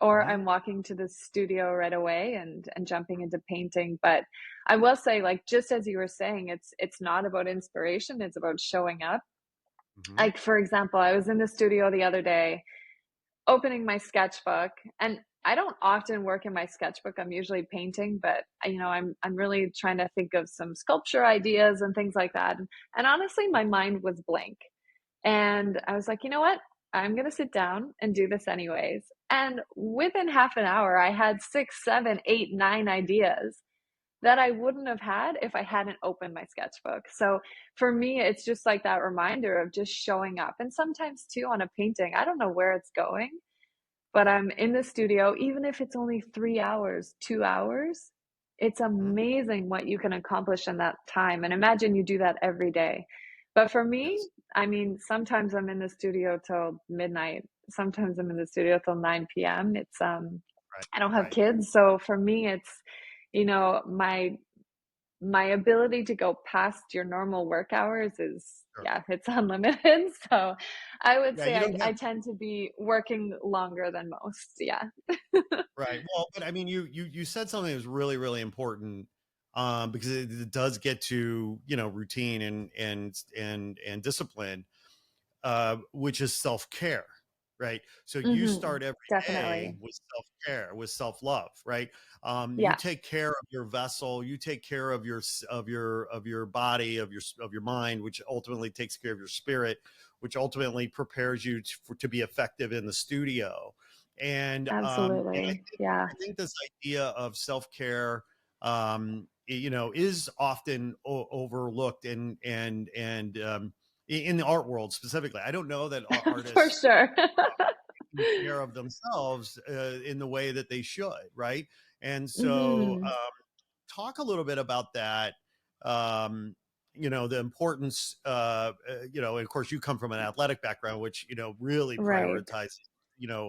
or Mm-hmm. I'm walking to the studio right away and jumping into painting. But I will say, like, just as you were saying, it's not about inspiration, it's about showing up. Mm-hmm. Like, for example, I was in the studio the other day opening my sketchbook, and I don't often work in my sketchbook. I'm usually painting, but I'm really trying to think of some sculpture ideas and things like that. And honestly, my mind was blank. And I was like, you know what? I'm going to sit down and do this anyways. And within half an hour, I had 6, 7, 8, 9 ideas. that I wouldn't have had if I hadn't opened my sketchbook. So for me, it's just like that reminder of just showing up. And sometimes too on a painting, I don't know where it's going, but I'm in the studio, even if it's only 3 hours, 2 hours, it's Mhm. amazing what you can accomplish in that time. And imagine you do that every day. But for me, Yes. I mean, sometimes I'm in the studio till midnight. Sometimes I'm in the studio till 9 p.m. Right. I don't have Right. kids, so for me, it's, my ability to go past your normal work hours is, Sure. yeah, it's unlimited. So I would Yeah. say You I, don't have I tend to be working longer than most. Yeah. right. Well, but I mean, you said something that was really really important, because it does get to routine and discipline, which is self care, right? So you Hmm. start every day Definitely. with self care, with self love, right? You Yeah, take care of your vessel, you take care of your body, of your mind, which ultimately takes care of your spirit, which ultimately prepares you to be effective in the studio. And absolutely. Yeah. I think this idea of self care, is often overlooked and in the art world specifically. I don't know that For artists sure. take care of themselves in the way that they should, right? And so, Hmm. talk a little bit about that. Um, the importance. And of course, you come from an athletic background, which really Right. prioritizes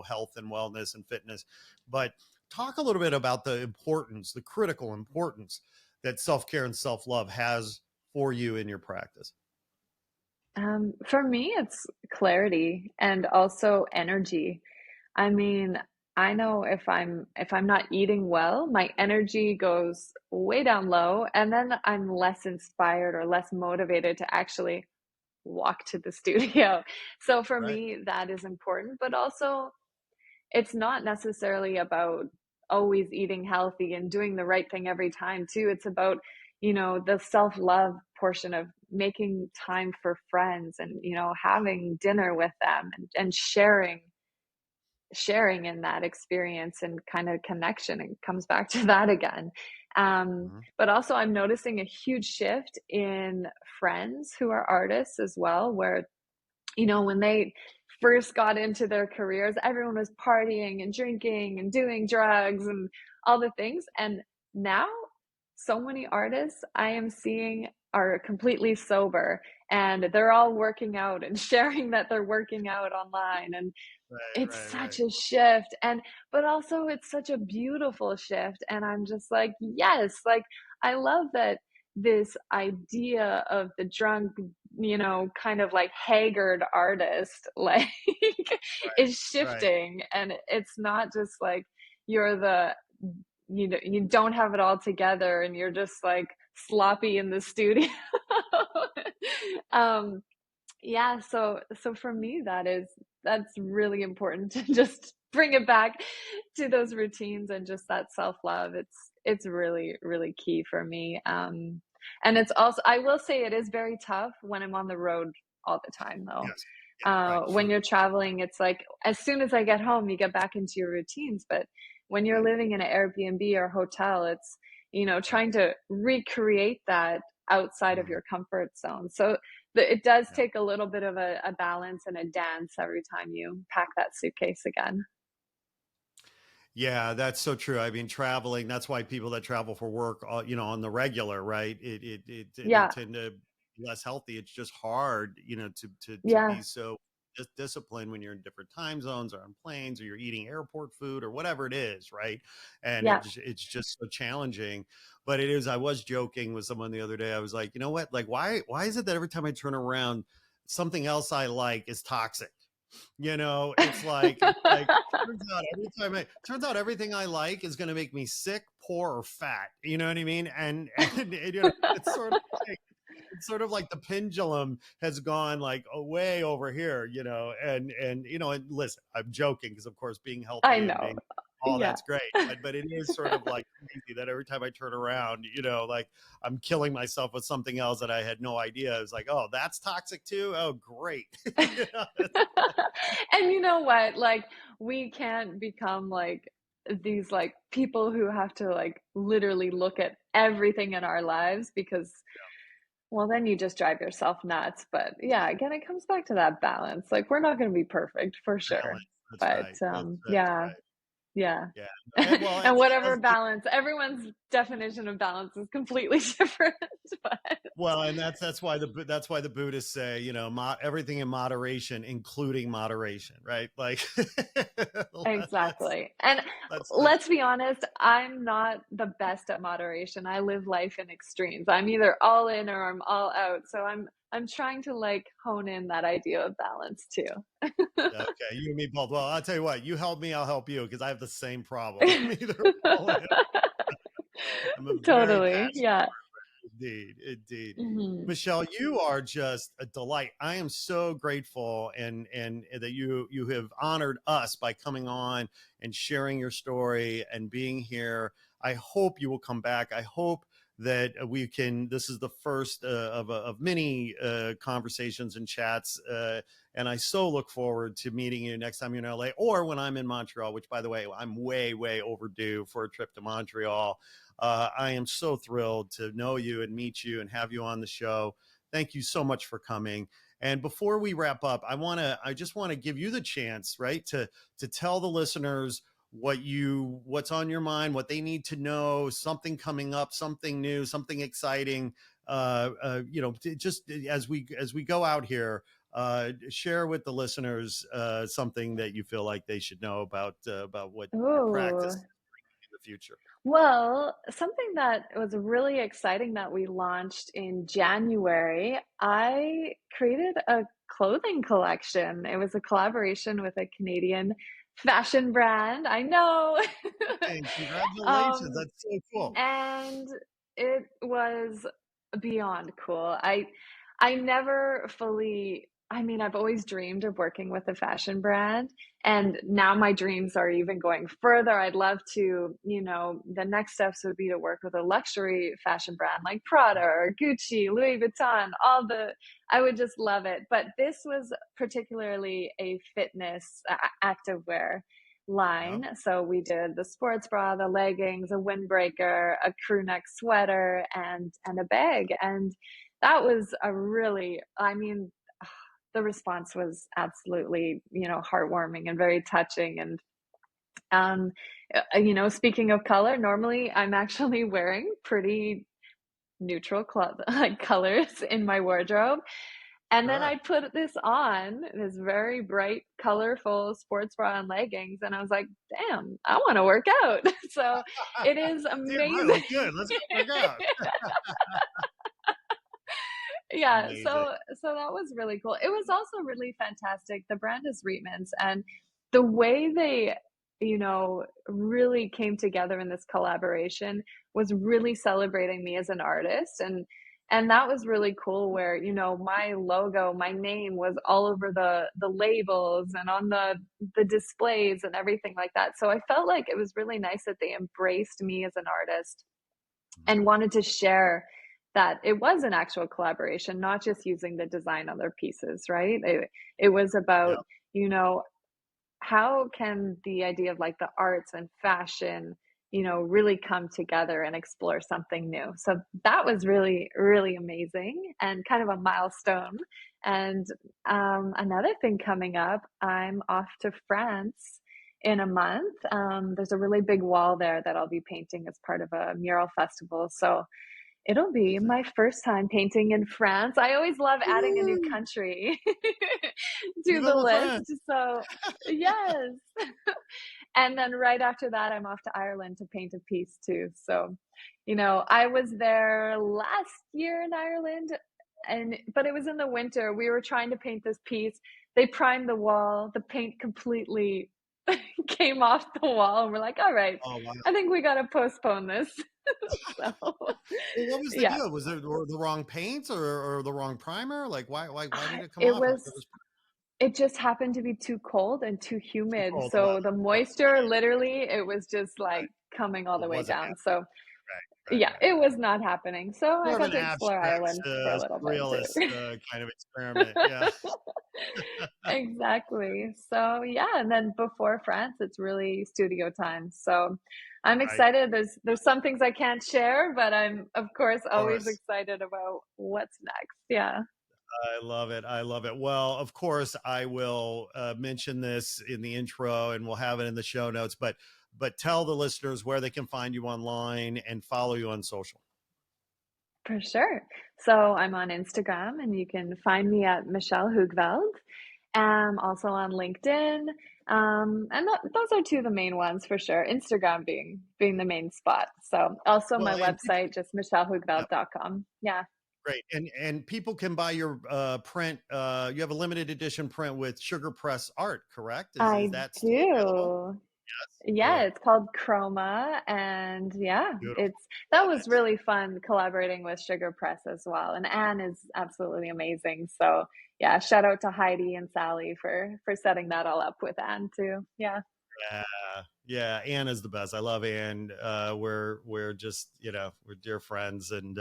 health and wellness and fitness. But talk a little bit about the importance, the critical importance that self care and self love has for you in your practice. For me, it's clarity and also energy. I mean, I know if I'm not eating well, my energy goes way down low, and then I'm less inspired or less motivated to actually walk to the studio. So for Right. me, that is important, but also it's not necessarily about always eating healthy and doing the right thing every time too. It's about, the self-love portion of making time for friends and, having dinner with them and sharing in that experience and kind of connection. It comes back to that again. Mhm. But also I'm noticing a huge shift in friends who are artists as well, where when they first got into their careers, everyone was partying and drinking and doing drugs and all the things. And now, so many artists I am seeing are completely sober and they're all working out and sharing that they're working out online. And Right. it's Right. such Right. a shift, but also it's such a beautiful shift, and I'm just like, "Yes," like, I love that this idea of the drunk, kind of like haggard artist, like, is Right. shifting, and it's not just like you're you don't have it all together and you're just, like, sloppy in the studio. Um, yeah, so for me, that's really important to just bring it back to those routines and just that self-love. It's really, really key for me. And it's also, I will say it is very tough when I'm on the road all the time though. Yes. Yeah. Right. When Sure. you're traveling, it's like as soon as I get home, you get back into your routines. But when you're Right. living in an Airbnb or hotel, it's, Right. trying to recreate that outside of Mhm. your comfort zone. So it does Yeah. take a little bit of a balance and a dance every time you pack that suitcase again. Yeah, that's so true. I mean, traveling, that's why people that travel for work, on the regular, right? They Yeah, tend to be less healthy. It's just hard, to be yeah, so disciplined when you're in different time zones or on planes or you're eating airport food or whatever it is, right? And yeah. it's just so challenging. But it is, I was joking with someone the other day. I was like, you know what? Like, why is it that every time I turn around, something else I like is toxic? It's like turns out everything I like is going to make me sick, poor, or fat. You know what I mean? And it's sort of like the pendulum has gone like way over here, and listen, I'm joking because of course being I healthy and know. being all Yeah. that's great, but it is sort of like crazy that every time I turn around, like I'm killing myself with something else that I had no idea. It's like, oh, that's toxic too. Oh, great. And you know what? Like, we can't become like these like people who have to like literally look at everything in our lives because, well, then you just drive yourself nuts. But yeah, again, it comes back to that balance. Like, we're not going to be perfect for sure. Balance. That's But right. That's yeah, right. yeah. Yeah. And well, And whatever as balance, everyone's definition of balance is completely different. But well, and that's why the Buddhists say, everything in moderation, including moderation, right? Like that's exactly. And that's such let's be honest, I'm not the best at moderation. I live life in extremes. I'm either all in or I'm all out. So I'm trying to like hone in that idea of balance too. okay. You and me both. Well, I'll tell you what, you help me, I'll help you because I have the same problem. I'm either all in. I'm a very Totally. passionate. Yeah. Indeed, indeed. Mhm. Michelle, you are just a delight. I am so grateful and that you have honored us by coming on and sharing your story and being here. I hope you will come back. I hope that we can. This is the first of many conversations and chats, and I so look forward to meeting you next time you're in LA or when I'm in Montreal. Which, by the way, I'm way overdue for a trip to Montreal. I am so thrilled to know you and meet you and have you on the show. Thank you so much for coming. And before we wrap up, I just want to give you the chance, right, to tell the listeners what's on your mind, what they need to know, something coming up, something new, something exciting. Just as we go out here, share with the listeners something that you feel like they should know about what your practice Ooh. in the future. Well, something that was really exciting that we launched in January, I created a clothing collection. It was a collaboration with a Canadian fashion brand. I know. Hey, congratulations. um, That's so cool. and it was beyond cool. I never fully I mean, I've always dreamed of working with a fashion brand, and now my dreams are even going further. I'd love to, the next steps would be to work with a luxury fashion brand like Prada or Gucci, Louis Vuitton, I would just love it. But this was particularly a fitness activewear Yeah. line. So we did the sports bra, the leggings, a windbreaker, a crew neck sweater, and a bag. And that was a really, I mean, the response was absolutely, heartwarming and very touching. And um, speaking of color, normally I'm actually wearing pretty neutral like colors in my wardrobe. And then Sure. I put this on, this very bright, colorful sports bra and leggings, and I was like, damn, I want to work out. So it is Damn, I amazing. look good. Let's go work out. Yeah, Amazing. so that was really cool. It was also really fantastic. The brand is Reitmans, and the way they, really came together in this collaboration was really celebrating me as an artist. And that was really cool where, my logo, my name was all over the labels and on the displays and everything like that. So I felt like it was really nice that they embraced me as an artist and wanted to share that it was an actual collaboration, not just using the design on their pieces, right? It was about, Yep. you know, how can the idea of like the arts and fashion, really come together and explore something new. So that was really, really amazing and kind of a milestone. And another thing coming up, I'm off to France in a month. There's a really big wall there that I'll be painting as part of a mural festival. So it'll be Amazing. my first time painting in France. I always love adding a new Woo! country to Viva the la list. France. So, yes. And then right after that, I'm off to Ireland to paint a piece too. So, I was there last year in Ireland, but it was in the winter. We were trying to paint this piece. They primed the wall. The paint completely came off the wall, and we're like, all right, Oh wow. I think we got to postpone this. So, Well, what was the yeah. deal? Was it the wrong paint or the wrong primer? Like why did it come It off if was it was it just happened to be too cold and too too humid, cold? Oh, so the moisture, literally, it was just, like, right. coming all the It way wasn't down, happening. so yeah, Right. it was not happening, so I More of got an to explore abstract, Ireland for a little bit surrealist too. kind of experiment. Yeah. Exactly. So yeah, and then before France, it's really studio time. So I'm Right. excited. There's some things I can't share, but I'm of course Of always course. excited about what's next. Yeah, I love it. I love it. Well, of course, I will mention this in the intro, and we'll have it in the show notes. But tell the listeners where they can find you online and follow you on social. for sure. So I'm on Instagram and you can find me at Michelle Hoogveld. Also on LinkedIn. And those are two of the main ones for sure. Instagram being the main spot. So also Well, my and people, website, just yeah, michellehoogveld.com. Yeah. great. And people can buy your print. You have a limited edition print with sugar press art, correct? Is I that still available? do. Yes. Yeah, Good. it's called Chroma, and yeah, Beautiful. it's that Love was it. really fun collaborating with Sugar Press as well. And Anne is absolutely amazing. So yeah, shout out to Heidi and Sally for setting that all up with Anne too. Yeah. Yeah, yeah. Anna's the best. I love Ann. We're just we're dear friends, and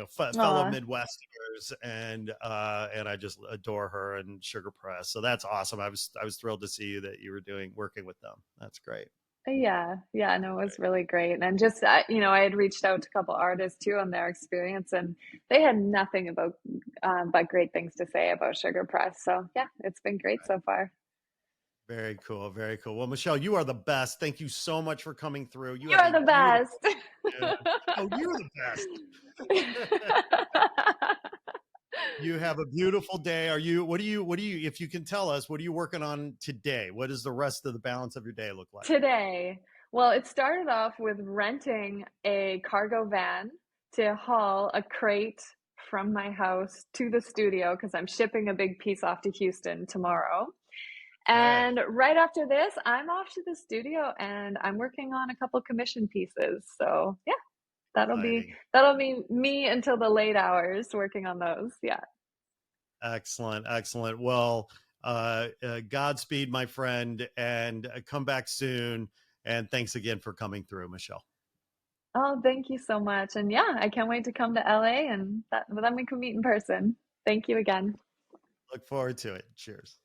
fellow Aw, Midwesterners, and I just adore her and Sugar Press. So that's awesome. I was thrilled to see you that you were working with them. That's great. yeah, yeah, no, it was Great. really great. And just I had reached out to a couple artists too on their experience, and they had nothing about but great things to say about Sugar Press. So yeah, it's been great so far. Very cool. Very cool. Well, Michelle, you are the best. Thank you so much for coming through. You You have are a the beautiful best. afternoon. Oh, you're the best. You have a beautiful day. If you can tell us, what are you working on today? What does the rest of the balance of your day look like? Today, well, it started off with renting a cargo van to haul a crate from my house to the studio because I'm shipping a big piece off to Houston tomorrow. Okay. And right after this, I'm off to the studio and I'm working on a couple commission pieces. So, yeah, that'll be Exciting. that'll be me until the late hours working on those. Yeah. Excellent. Excellent. Well, Godspeed, my friend, and come back soon. And thanks again for coming through, Michelle. Oh, thank you so much. And yeah, I can't wait to come to LA and then we can meet in person. Thank you again. Look forward to it. Cheers.